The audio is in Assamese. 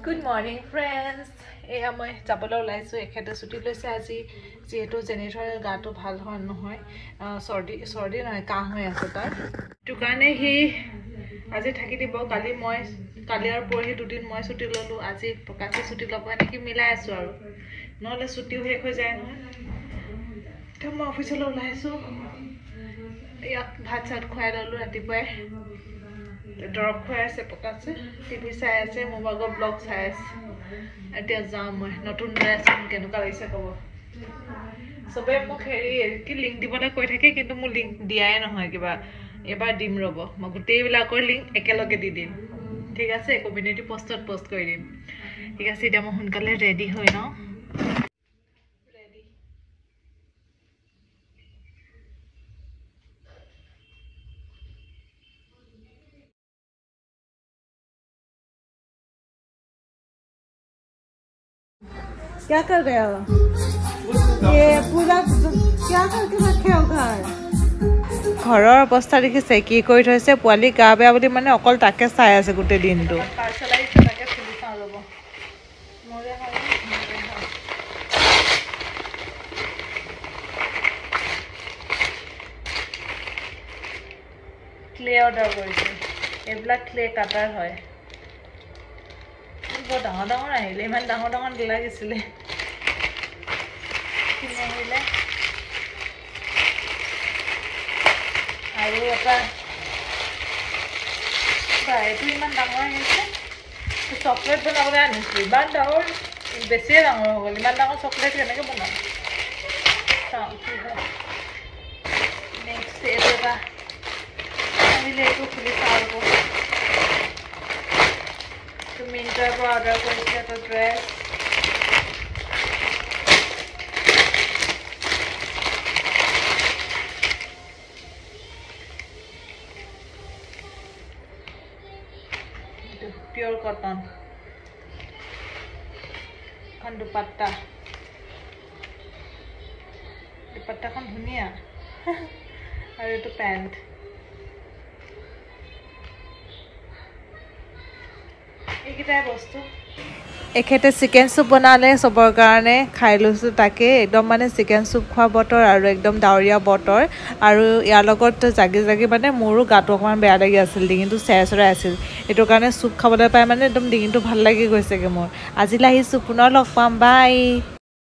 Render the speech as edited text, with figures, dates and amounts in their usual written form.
Good morning, friends. এয়া মই যাবলৈ ওলাইছো এখেতে ছুটি লৈছে আজি যেহেতু জেনেটৰ গাটো ভাল হোৱা নহয় সৰ্দি নহয় কাহ হৈ আছে তাৰ সেইটো কাৰণে হি আজি থাকি দিব কালি আৰু পৰহি দুদিন মই ছুটি ললো আজি প্ৰকাশে ছুটি ল'ব নেকি মিলাই আছো আৰু নহলে ছুটিও শেষ হৈ যায় নহয় তো মই অফিচলৈ ওলাইছো ইয়াক ভাত চাত খুৱাই ললো ৰাতিপুৱাই দৰব খুৱাই আছে প্ৰকাশে টিভি চাই আছে মোবাইলৰ ব্লগ চাই আছে এতিয়া যাম মই নতুন ড্ৰেছ কেনেকুৱা লাগিছে ক'ব সবে মোক কি লিংক দিবলৈ কৈ থাকে কিন্তু মোৰ লিংক দিয়াই নহয় কিবা এবাৰ দিম ৰ'ব মই গোটেইবিলাকৰ লিংক একেলগে দি দিম ঠিক আছে কমিউনিটি পোষ্টত পোষ্ট কৰি দিম ঠিক আছে এতিয়া মই সোনকালে ৰেডি হৈ লওঁ क्या कर रहे हो ये पूरा क्या करके रखे हो घर ঘৰৰ অৱস্থা দেখিছে কি কৰি থৈছে পোৱালি গা বেয়া বুলি মানে অকল তাকে চাই আছে গোটেই দিনটো পাৰ্চেল আহিছে তাকে খুলি চাওঁ ৰ'ব মৰে হয় ক্লে অৰ্ডাৰ কৰিছে এইবিলাক ক্লে কাটাৰ হয় বৰ ডাঙৰ ডাঙৰ আহিলে ইমান ডাঙৰ ডাঙৰ লাগিছিলে কিনে আহিলে আৰু এটা এইটো ইমান ডাঙৰ আহিছে চকলেট বনাবলৈ আনিছোঁ ইমান ডাঙৰ বেছিয়ে ডাঙৰ হৈ গ'ল ইমান ডাঙৰ চকলেট কেনেকৈ বনাম চাওঁ কি হয় নেক্সট এইটো এটা আহিলে এইটো খুলি চাওঁ ৰ'ব মিন্ট্ৰাৰ পৰা অৰ্ডাৰ কৰিছে এটা ড্ৰেছ পিয়ৰ কটন এখন দুপাট্টাখন ধুনীয়া আৰু এইটো পেণ্ট এইকেইটাই বস্তু এখেতে চিকেন চুপ বনালে চবৰ কাৰণে খাই লৈছোঁ তাকে একদম মানে চিকেন চুপ খোৱা বতৰ আৰু একদম ডাৱৰীয়া বতৰ আৰু ইয়াৰ লগত জাগি মানে মোৰো গাটো অকণমান বেয়া লাগি আছিল ডিঙিটো চেৰচেৰাই আছিল এইটো কাৰণে চুপ খাবলৈ পাই মানে একদম ডিঙিটো ভাল লাগি গৈছেগৈ মোৰ আজিলৈ আহিছোঁ পুনৰ লগ পাম বাই